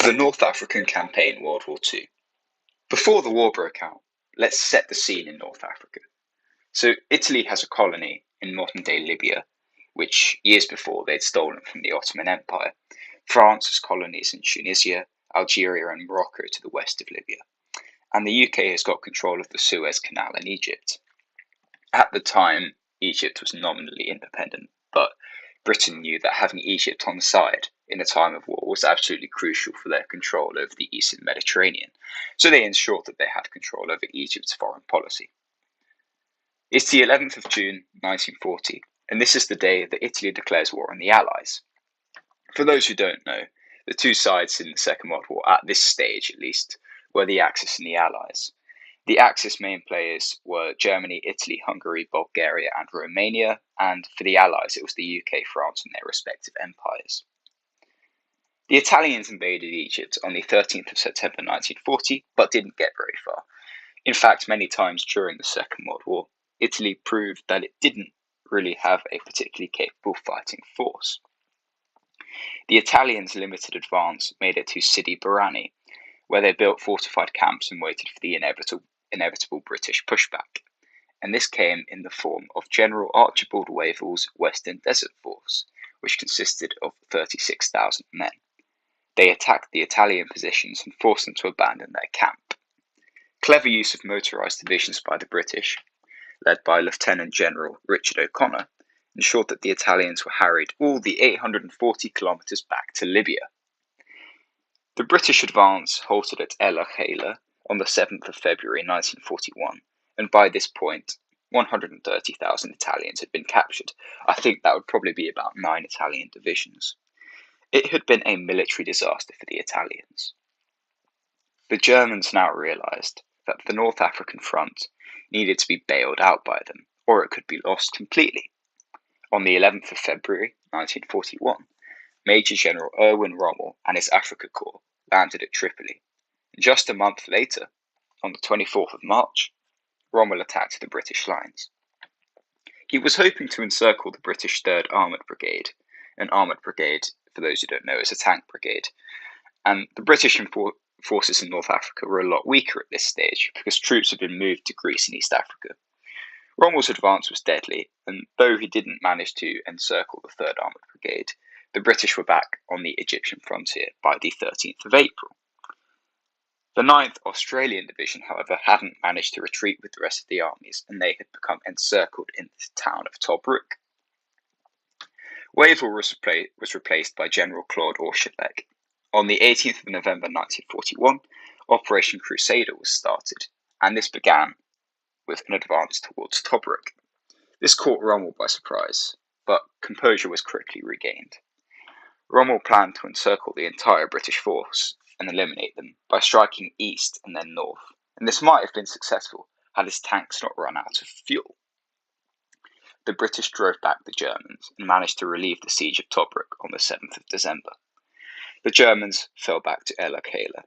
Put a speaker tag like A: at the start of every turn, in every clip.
A: The North African Campaign, World War II. Before the war broke out, let's set the scene in North Africa. So Italy has a colony in modern-day Libya, which years before they'd stolen from the Ottoman Empire. France has colonies in Tunisia, Algeria and Morocco to the west of Libya. And the UK has got control of the Suez Canal in Egypt. At the time, Egypt was nominally independent, but Britain knew that having Egypt on the side in a time of war was absolutely crucial for their control over the eastern Mediterranean, so they ensured that they had control over Egypt's foreign policy. It's the 11th of June 1940, and this is the day that Italy declares war on the Allies. For those who don't know, the two sides in the Second World War, at this stage at least, were the Axis and the Allies. The Axis main players were Germany, Italy, Hungary, Bulgaria and Romania, and for the Allies it was the UK, France and their respective empires. The Italians invaded Egypt on the 13th of September 1940, but didn't get very far. In fact, many times during the Second World War, Italy proved that it didn't really have a particularly capable fighting force. The Italians' limited advance made it to Sidi Barrani, where they built fortified camps and waited for the inevitable British pushback, and this came in the form of General Archibald Wavell's Western Desert Force, which consisted of 36,000 men. They attacked the Italian positions and forced them to abandon their camp. Clever use of motorised divisions by the British, led by Lieutenant General Richard O'Connor, ensured that the Italians were harried all the 840 kilometres back to Libya. The British advance halted at El Agheila on the 7th of February 1941, and by this point, 130,000 Italians had been captured. I think that would probably be about 9 Italian divisions. It had been a military disaster for the Italians. The Germans now realised that the North African front needed to be bailed out by them, or it could be lost completely. On the 11th of February 1941, Major General Erwin Rommel and his Afrika Corps landed at Tripoli. And just a month later, on the 24th of March, Rommel attacked the British lines. He was hoping to encircle the British 3rd Armoured Brigade. An armoured brigade, for those who don't know, is a tank brigade. And the British forces in North Africa were a lot weaker at this stage because troops had been moved to Greece and East Africa. Rommel's advance was deadly, and though he didn't manage to encircle the 3rd Armoured Brigade, the British were back on the Egyptian frontier by the 13th of April. The 9th Australian Division, however, hadn't managed to retreat with the rest of the armies, and they had become encircled in the town of Tobruk. Wavell was replaced by General Claude Auchinleck. On the 18th of November 1941, Operation Crusader was started, and this began with an advance towards Tobruk. This caught Rommel by surprise, but composure was quickly regained. Rommel planned to encircle the entire British force and eliminate them by striking east and then north, and this might have been successful had his tanks not run out of fuel. The British drove back the Germans and managed to relieve the siege of Tobruk on the 7th of December. The Germans fell back to El Agheila.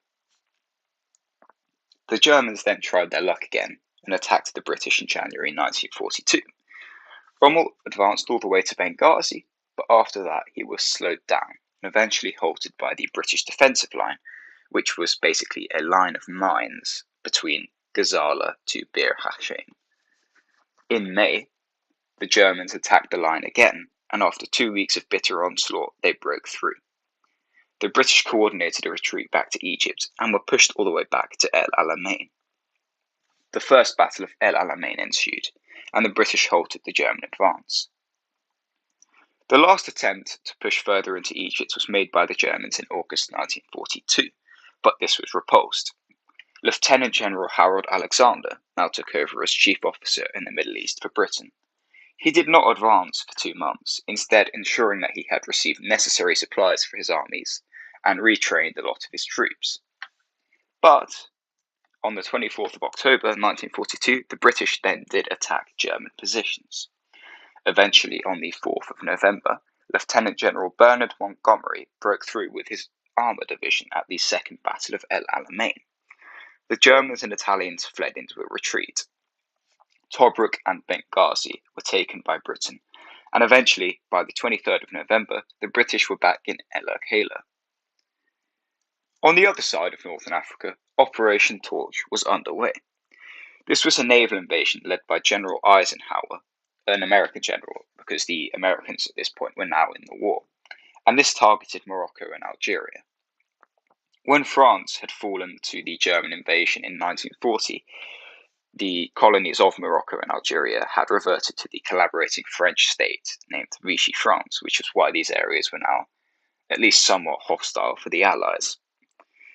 A: The Germans then tried their luck again and attacked the British in January 1942. Rommel advanced all the way to Benghazi, but after that he was slowed down and eventually halted by the British defensive line, which was basically a line of mines between Gazala to Bir Hashem. In May, the Germans attacked the line again, and after 2 weeks of bitter onslaught, they broke through. The British coordinated a retreat back to Egypt and were pushed all the way back to El Alamein. The First Battle of El Alamein ensued, and the British halted the German advance. The last attempt to push further into Egypt was made by the Germans in August 1942, but this was repulsed. Lieutenant General Harold Alexander now took over as chief officer in the Middle East for Britain. He did not advance for 2 months, instead ensuring that he had received necessary supplies for his armies and retrained a lot of his troops. But on the 24th of October 1942, the British then did attack German positions. Eventually, on the 4th of November, Lieutenant General Bernard Montgomery broke through with his armour division at the Second Battle of El Alamein. The Germans and Italians fled into a retreat. Tobruk and Benghazi were taken by Britain, and eventually, by the 23rd of November, the British were back in El Agheila. On the other side of Northern Africa, Operation Torch was underway. This was a naval invasion led by General Eisenhower, an American general, because the Americans at this point were now in the war, and this targeted Morocco and Algeria. When France had fallen to the German invasion in 1940, the colonies of Morocco and Algeria had reverted to the collaborating French state named Vichy France, which is why these areas were now at least somewhat hostile for the Allies.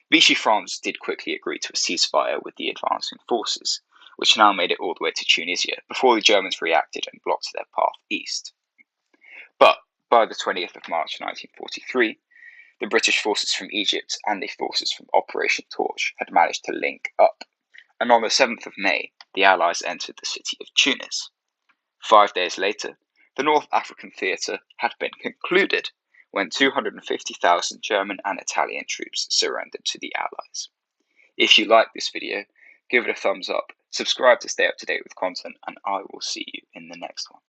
A: Vichy France did quickly agree to a ceasefire with the advancing forces, which now made it all the way to Tunisia before the Germans reacted and blocked their path east. But by the 20th of March 1943, the British forces from Egypt and the forces from Operation Torch had managed to link up, and on the 7th of May, the Allies entered the city of Tunis. 5 days later, the North African theatre had been concluded when 250,000 German and Italian troops surrendered to the Allies. If you like this video, give it a thumbs up, subscribe to stay up to date with content, and I will see you in the next one.